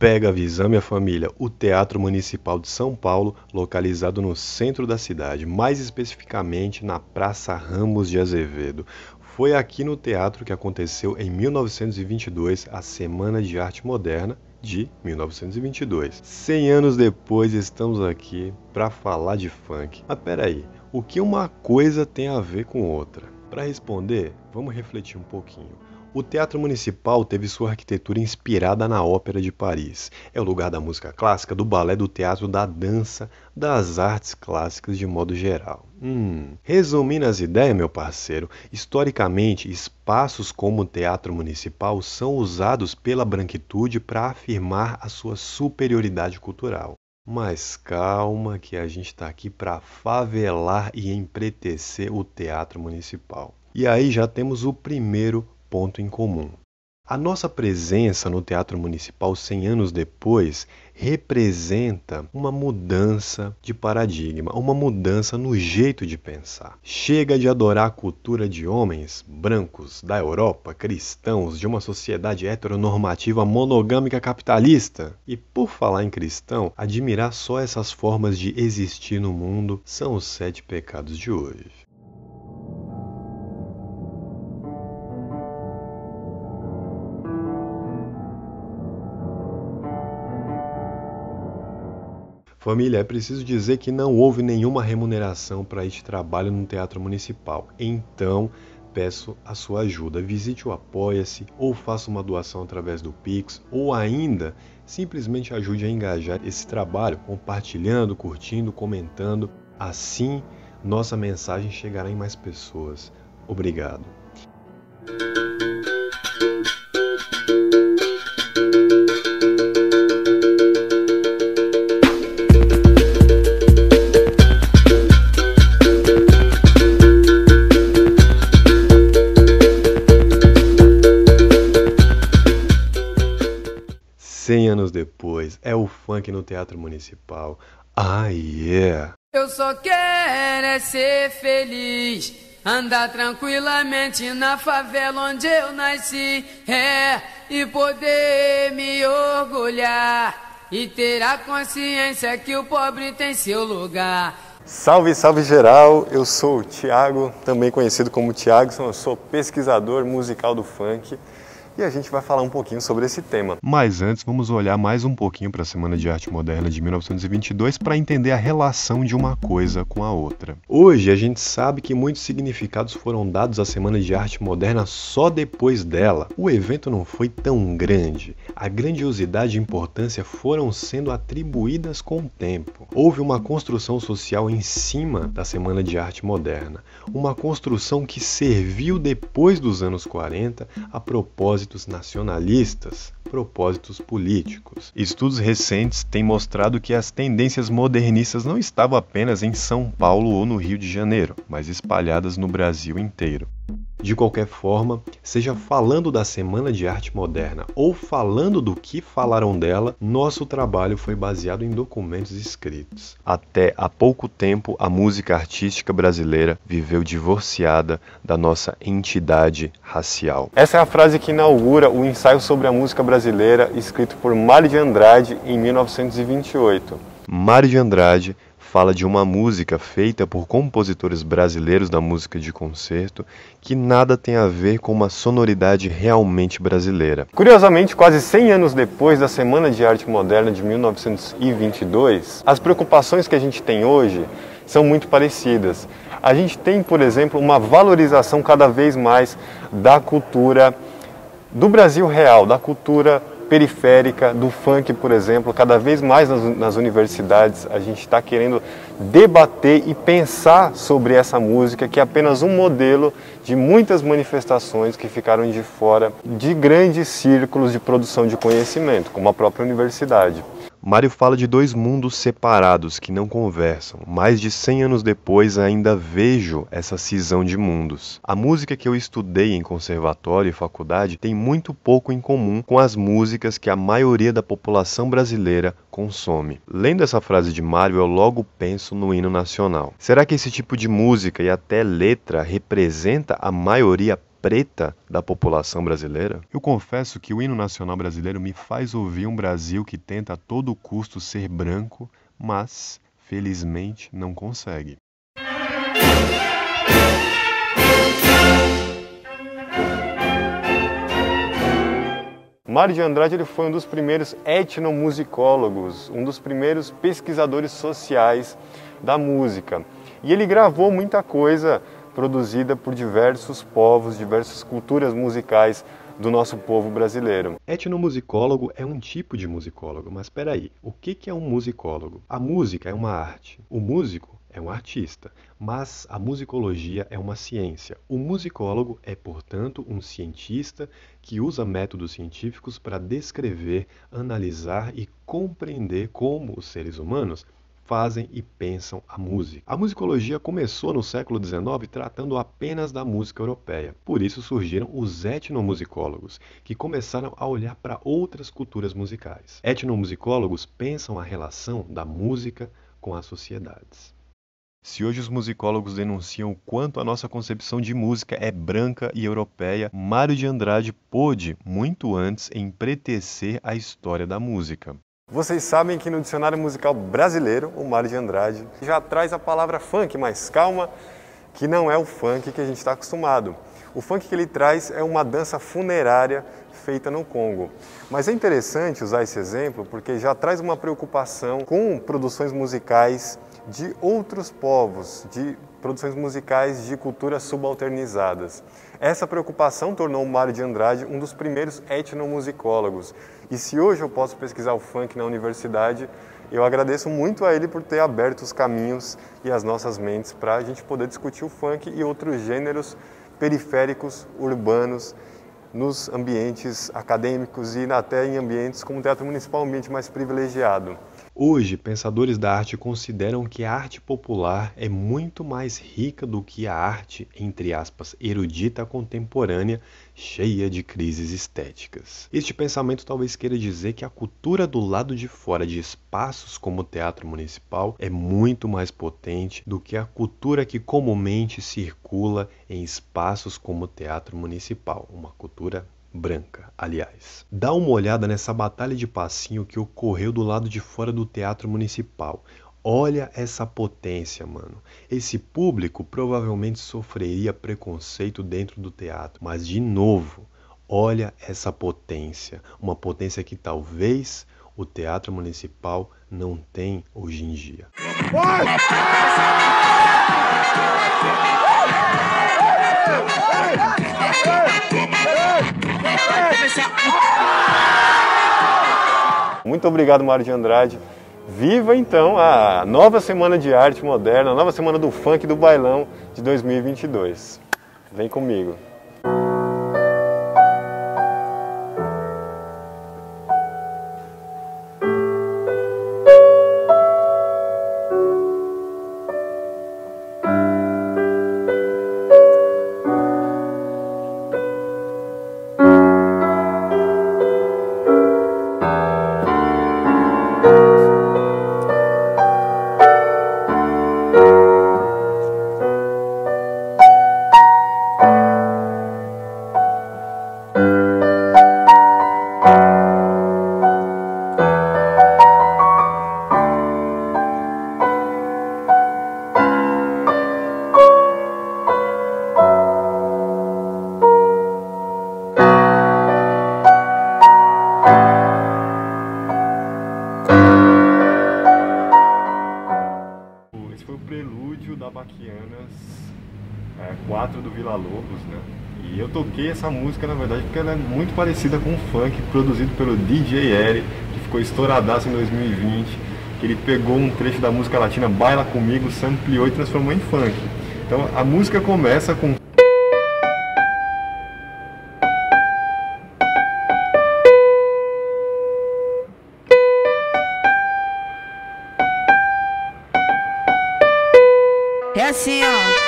Pega a visão, minha família, o Teatro Municipal de São Paulo, localizado no centro da cidade, mais especificamente na Praça Ramos de Azevedo. Foi aqui no teatro que aconteceu em 1922 a Semana de Arte Moderna de 1922. 100 anos depois estamos aqui para falar de funk. Mas peraí, o que uma coisa tem a ver com outra? Para responder, vamos refletir um pouquinho. O Teatro Municipal teve sua arquitetura inspirada na Ópera de Paris. É o lugar da música clássica, do balé, do teatro, da dança, das artes clássicas de modo geral. Resumindo as ideias, meu parceiro, historicamente, espaços como o Teatro Municipal são usados pela branquitude para afirmar a sua superioridade cultural. Mas calma que a gente está aqui para favelar e empretecer o Teatro Municipal. E aí já temos o primeiro ponto em comum. A nossa presença no Teatro Municipal 100 anos depois representa uma mudança de paradigma, uma mudança no jeito de pensar. Chega de adorar a cultura de homens brancos da Europa, cristãos, de uma sociedade heteronormativa monogâmica capitalista. E por falar em cristão, admirar só essas formas de existir no mundo são os 7 pecados de hoje. Família, é preciso dizer que não houve nenhuma remuneração para este trabalho no Teatro Municipal. Então, peço a sua ajuda. Visite o Apoia-se, ou faça uma doação através do Pix, ou ainda, simplesmente ajude a engajar esse trabalho, compartilhando, curtindo, comentando. Assim, nossa mensagem chegará em mais pessoas. Obrigado. Anos depois, é o funk no Teatro Municipal. Ah, yeah! Eu só quero é ser feliz, andar tranquilamente na favela onde eu nasci, e poder me orgulhar e ter a consciência que o pobre tem seu lugar. Salve, salve geral! Eu sou o Thiago, também conhecido como Thiagson, eu sou pesquisador musical do funk. E a gente vai falar um pouquinho sobre esse tema. Mas antes, vamos olhar mais um pouquinho para a Semana de Arte Moderna de 1922 para entender a relação de uma coisa com a outra. Hoje, a gente sabe que muitos significados foram dados à Semana de Arte Moderna só depois dela. O evento não foi tão grande. A grandiosidade e importância foram sendo atribuídas com o tempo. Houve uma construção social em cima da Semana de Arte Moderna. Uma construção que serviu depois dos anos 40 a propósitos nacionalistas, propósitos políticos. Estudos recentes têm mostrado que as tendências modernistas não estavam apenas em São Paulo ou no Rio de Janeiro, mas espalhadas no Brasil inteiro. De qualquer forma, seja falando da Semana de Arte Moderna ou falando do que falaram dela, nosso trabalho foi baseado em documentos escritos. Até há pouco tempo, a música artística brasileira viveu divorciada da nossa entidade racial. Essa é a frase que inaugura o ensaio sobre a música brasileira, escrito por Mário de Andrade em 1928. Mário de Andrade fala de uma música feita por compositores brasileiros da música de concerto que nada tem a ver com uma sonoridade realmente brasileira. Curiosamente, quase 100 anos depois da Semana de Arte Moderna de 1922, as preocupações que a gente tem hoje são muito parecidas. A gente tem, por exemplo, uma valorização cada vez mais da cultura do Brasil real, da cultura periférica, do funk, por exemplo. Cada vez mais nas universidades a gente está querendo debater e pensar sobre essa música, que é apenas um modelo de muitas manifestações que ficaram de fora de grandes círculos de produção de conhecimento, como a própria universidade. Mário fala de 2 mundos separados que não conversam. Mais de 100 anos depois ainda vejo essa cisão de mundos. A música que eu estudei em conservatório e faculdade tem muito pouco em comum com as músicas que a maioria da população brasileira consome. Lendo essa frase de Mário, eu logo penso no hino nacional. Será que esse tipo de música e até letra representa a maioria preta da população brasileira? Eu confesso que o hino nacional brasileiro me faz ouvir um Brasil que tenta a todo custo ser branco, mas, felizmente, não consegue. Mário de Andrade ele foi um dos primeiros etnomusicólogos, um dos primeiros pesquisadores sociais da música. E ele gravou muita coisa produzida por diversos povos, diversas culturas musicais do nosso povo brasileiro. Etnomusicólogo é um tipo de musicólogo, mas espera aí, o que é um musicólogo? A música é uma arte, o músico é um artista, mas a musicologia é uma ciência. O musicólogo é, portanto, um cientista que usa métodos científicos para descrever, analisar e compreender como os seres humanos fazem e pensam a música. A musicologia começou no século XIX tratando apenas da música europeia. Por isso surgiram os etnomusicólogos, que começaram a olhar para outras culturas musicais. Etnomusicólogos pensam a relação da música com as sociedades. Se hoje os musicólogos denunciam o quanto a nossa concepção de música é branca e europeia, Mário de Andrade pôde, muito antes, empretecer a história da música. Vocês sabem que no dicionário musical brasileiro, o Mário de Andrade já traz a palavra funk, mas calma, que não é o funk que a gente está acostumado. O funk que ele traz é uma dança funerária feita no Congo. Mas é interessante usar esse exemplo porque já traz uma preocupação com produções musicais de outros povos, de produções musicais de culturas subalternizadas. Essa preocupação tornou o Mário de Andrade um dos primeiros etnomusicólogos. E se hoje eu posso pesquisar o funk na universidade, eu agradeço muito a ele por ter aberto os caminhos e as nossas mentes para a gente poder discutir o funk e outros gêneros periféricos, urbanos, nos ambientes acadêmicos e até em ambientes como o Teatro Municipal, um ambiente mais privilegiado. Hoje, pensadores da arte consideram que a arte popular é muito mais rica do que a arte, entre aspas, erudita contemporânea, cheia de crises estéticas. Este pensamento talvez queira dizer que a cultura do lado de fora de espaços como o Teatro Municipal é muito mais potente do que a cultura que comumente circula em espaços como o Teatro Municipal, uma cultura branca, aliás. Dá uma olhada nessa batalha de passinho que ocorreu do lado de fora do Teatro Municipal. Olha essa potência, mano. Esse público provavelmente sofreria preconceito dentro do teatro, mas de novo, olha essa potência. Uma potência que talvez o Teatro Municipal não tem hoje em dia. Muito obrigado, Mário de Andrade. Viva então a nova Semana de Arte Moderna, a nova Semana do Funk e do Bailão de 2022. Vem comigo. Baquianas 4 do Vila Lobos, né? E eu toquei essa música, na verdade, porque ela é muito parecida com o funk produzido pelo DJ Eri, que ficou estouradaço em 2020, que ele pegou um trecho da música latina Baila Comigo, sampleou e transformou em funk. Então a música começa com é assim, ó.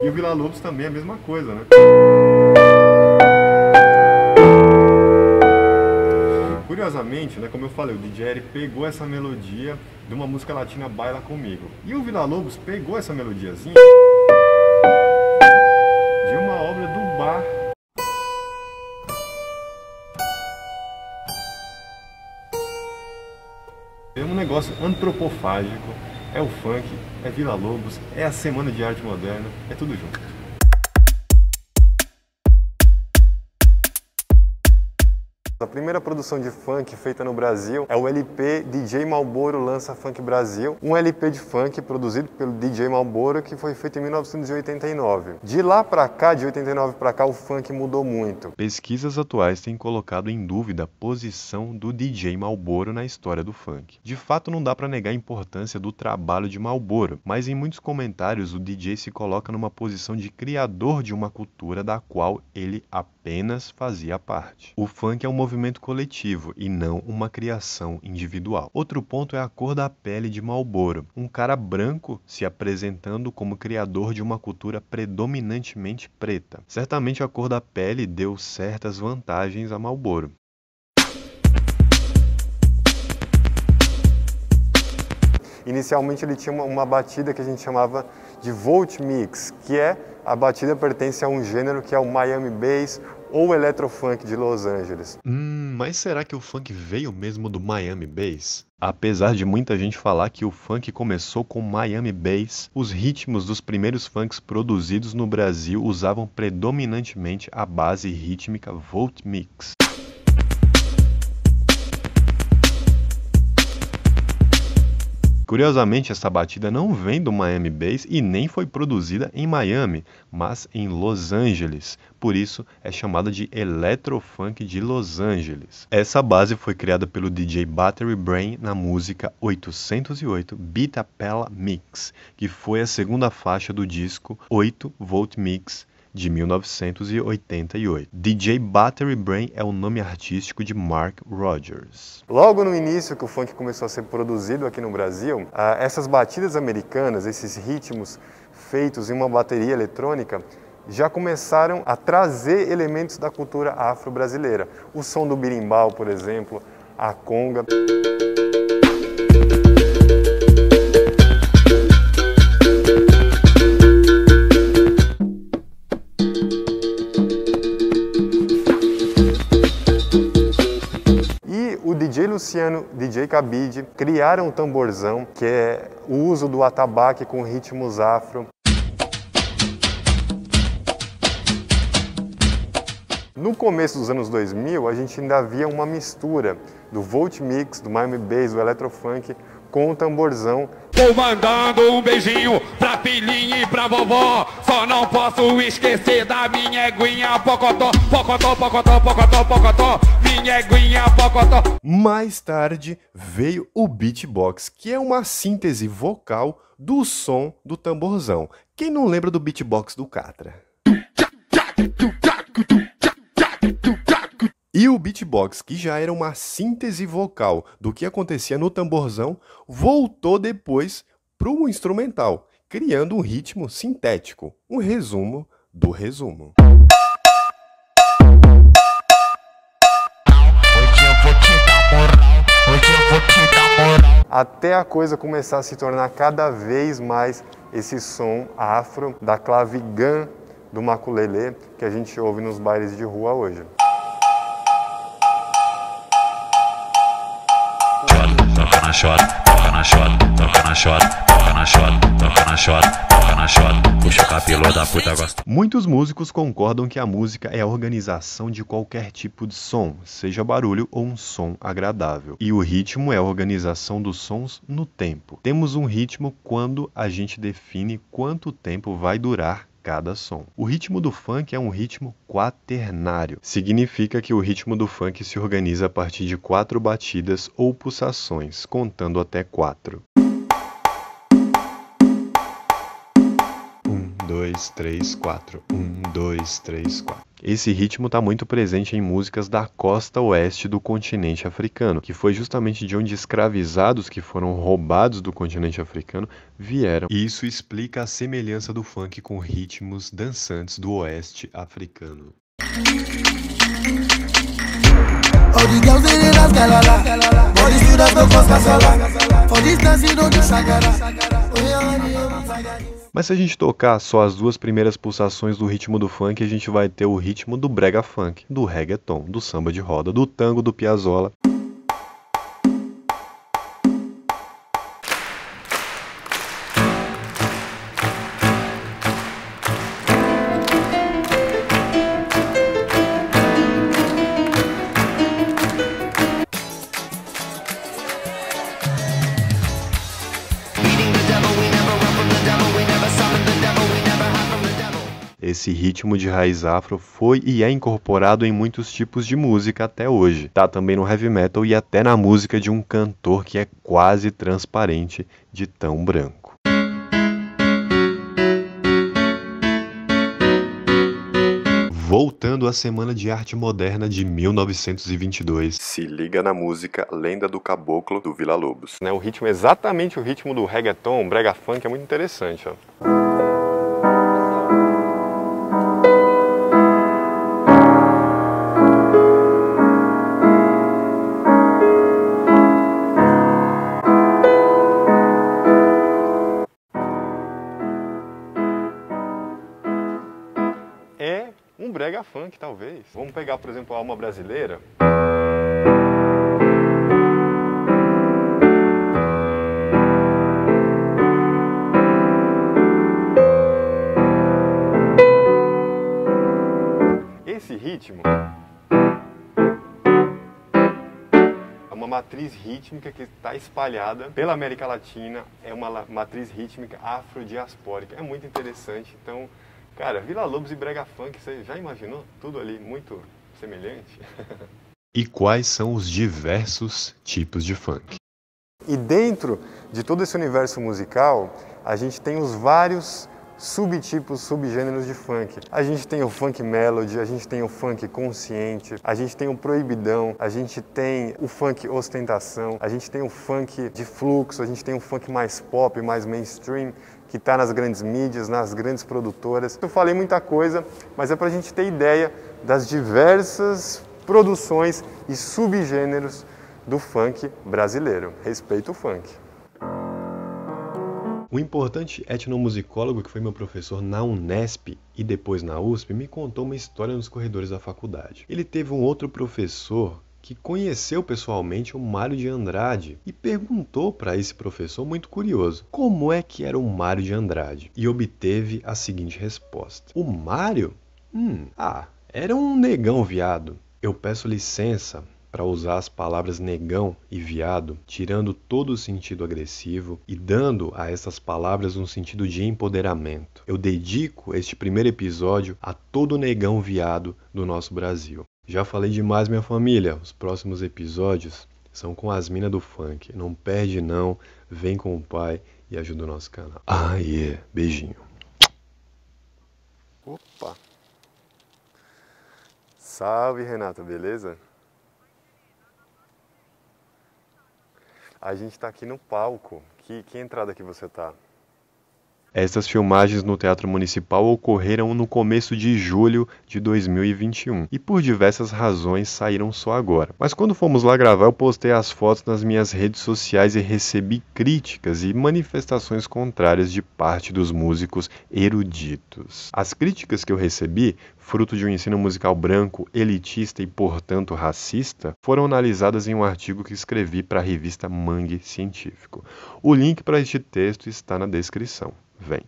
E o Vila Lobos também é a mesma coisa, né? Curiosamente, Inicialmente, né, como eu falei, o DJ pegou essa melodia de uma música latina, Baila Comigo. E o Villa-Lobos pegou essa melodiazinha de uma obra do Bach. É um negócio antropofágico, é o funk, é Villa-Lobos, é a Semana de Arte Moderna, é tudo junto. A primeira produção de funk feita no Brasil é o LP DJ Malboro Lança Funk Brasil, um LP de funk produzido pelo DJ Malboro que foi feito em 1989. De lá pra cá, de 89 pra cá, o funk mudou muito. Pesquisas atuais têm colocado em dúvida a posição do DJ Malboro na história do funk. De fato, não dá pra negar a importância do trabalho de Malboro, mas em muitos comentários o DJ se coloca numa posição de criador de uma cultura da qual ele apenas fazia parte. O funk é um movimento coletivo e não uma criação individual. Outro ponto é a cor da pele de Malboro, um cara branco se apresentando como criador de uma cultura predominantemente preta. Certamente a cor da pele deu certas vantagens a Malboro. Inicialmente ele tinha uma batida que a gente chamava de Volt Mix, que a batida pertence a um gênero que é o Miami Bass ou Electrofunk de Los Angeles. Mas será que o funk veio mesmo do Miami Bass? Apesar de muita gente falar que o funk começou com Miami Bass, os ritmos dos primeiros funks produzidos no Brasil usavam predominantemente a base rítmica Volt Mix. Curiosamente, essa batida não vem do Miami Bass e nem foi produzida em Miami, mas em Los Angeles. Por isso, é chamada de Electrofunk de Los Angeles. Essa base foi criada pelo DJ Battery Brain na música 808 Beat Apella Mix, que foi a segunda faixa do disco 8 Volt Mix, de 1988. DJ Battery Brain é o nome artístico de Mark Rogers. Logo no início que o funk começou a ser produzido aqui no Brasil, essas batidas americanas, esses ritmos feitos em uma bateria eletrônica, já começaram a trazer elementos da cultura afro-brasileira. O som do berimbau, por exemplo, a conga. DJ Luciano, DJ Cabide criaram o tamborzão, que é o uso do atabaque com ritmos afro. No começo dos anos 2000, a gente ainda via uma mistura do Volt Mix, do Miami Bass, do Electrofunk, com o tamborzão. Tô mandando um beijinho pra filhinha e pra vovó. Só não posso esquecer da minha eguinha pocotó, pocotó, pocotó, pocotó, pocotó, minha eguinha pocotó. Mais tarde veio o beatbox, que é uma síntese vocal do som do tamborzão. Quem não lembra do beatbox do Catra? E o beatbox, que já era uma síntese vocal do que acontecia no tamborzão, voltou depois para o instrumental, criando um ritmo sintético, um resumo do resumo. Até a coisa começar a se tornar cada vez mais esse som afro da clave gan do maculelê que a gente ouve nos bailes de rua hoje. Toca na chota, toca na chota, toca na chota, toca na chota, toca na chota, toca na chota, puxa o cabelo da puta gosta. Muitos músicos concordam que a música é a organização de qualquer tipo de som, seja barulho ou um som agradável. E o ritmo é a organização dos sons no tempo. Temos um ritmo quando a gente define quanto tempo vai durar cada som. O ritmo do funk é um ritmo quaternário. Significa que o ritmo do funk se organiza a partir de 4 batidas ou pulsações, contando até 4. 1, 2, 3, 4. 1, 2, 3, 4. Esse ritmo está muito presente em músicas da costa oeste do continente africano, que foi justamente de onde escravizados que foram roubados do continente africano vieram. E isso explica a semelhança do funk com ritmos dançantes do oeste africano. For the girls they dance galala, for the students no cause casala, for this dance you don't do shagara. Mas se a gente tocar só as duas primeiras pulsações do ritmo do funk, a gente vai ter o ritmo do brega funk, do reggaeton, do samba de roda, do tango, do Piazzolla. Esse ritmo de raiz afro foi e é incorporado em muitos tipos de música até hoje. Tá também no heavy metal e até na música de um cantor que é quase transparente de tão branco. Voltando à Semana de Arte Moderna de 1922. Se liga na música Lenda do Caboclo, do Vila Lobos. O ritmo é exatamente o ritmo do reggaeton, brega funk, é muito interessante, ó. É um brega funk, talvez. Vamos pegar, por exemplo, a Alma Brasileira. Esse ritmo é uma matriz rítmica que está espalhada pela América Latina, é uma matriz rítmica afrodiaspórica. É muito interessante, então... Cara, Vila Lobos e brega funk, você já imaginou? Tudo ali muito semelhante. E quais são os diversos tipos de funk? E dentro de todo esse universo musical, a gente tem os vários subtipos, subgêneros de funk. A gente tem o funk melody, a gente tem o funk consciente, a gente tem o proibidão, a gente tem o funk ostentação, a gente tem o funk de fluxo, a gente tem o funk mais pop, mais mainstream, que está nas grandes mídias, nas grandes produtoras. Eu falei muita coisa, mas é para a gente ter ideia das diversas produções e subgêneros do funk brasileiro. Respeito o funk. O importante etnomusicólogo que foi meu professor na Unesp e depois na USP me contou uma história nos corredores da faculdade. Ele teve um outro professor que conheceu pessoalmente o Mário de Andrade e perguntou para esse professor, muito curioso, como é que era o Mário de Andrade, e obteve a seguinte resposta: o Mário? Era um negão viado. Eu peço licença para usar as palavras negão e viado, tirando todo o sentido agressivo e dando a essas palavras um sentido de empoderamento. Eu dedico este primeiro episódio a todo negão viado do nosso Brasil. Já falei demais, minha família. Os próximos episódios são com as minas do funk. Não perde não, vem com o pai e ajuda o nosso canal. Beijinho. Opa! Salve, Renata, beleza? A gente tá aqui no palco. Que entrada que você tá? Essas filmagens no Teatro Municipal ocorreram no começo de julho de 2021 e por diversas razões saíram só agora. Mas quando fomos lá gravar, eu postei as fotos nas minhas redes sociais e recebi críticas e manifestações contrárias de parte dos músicos eruditos. As críticas que eu recebi, fruto de um ensino musical branco, elitista e, portanto, racista, foram analisadas em um artigo que escrevi para a revista Mangue Científico. O link para este texto está na descrição. Vem.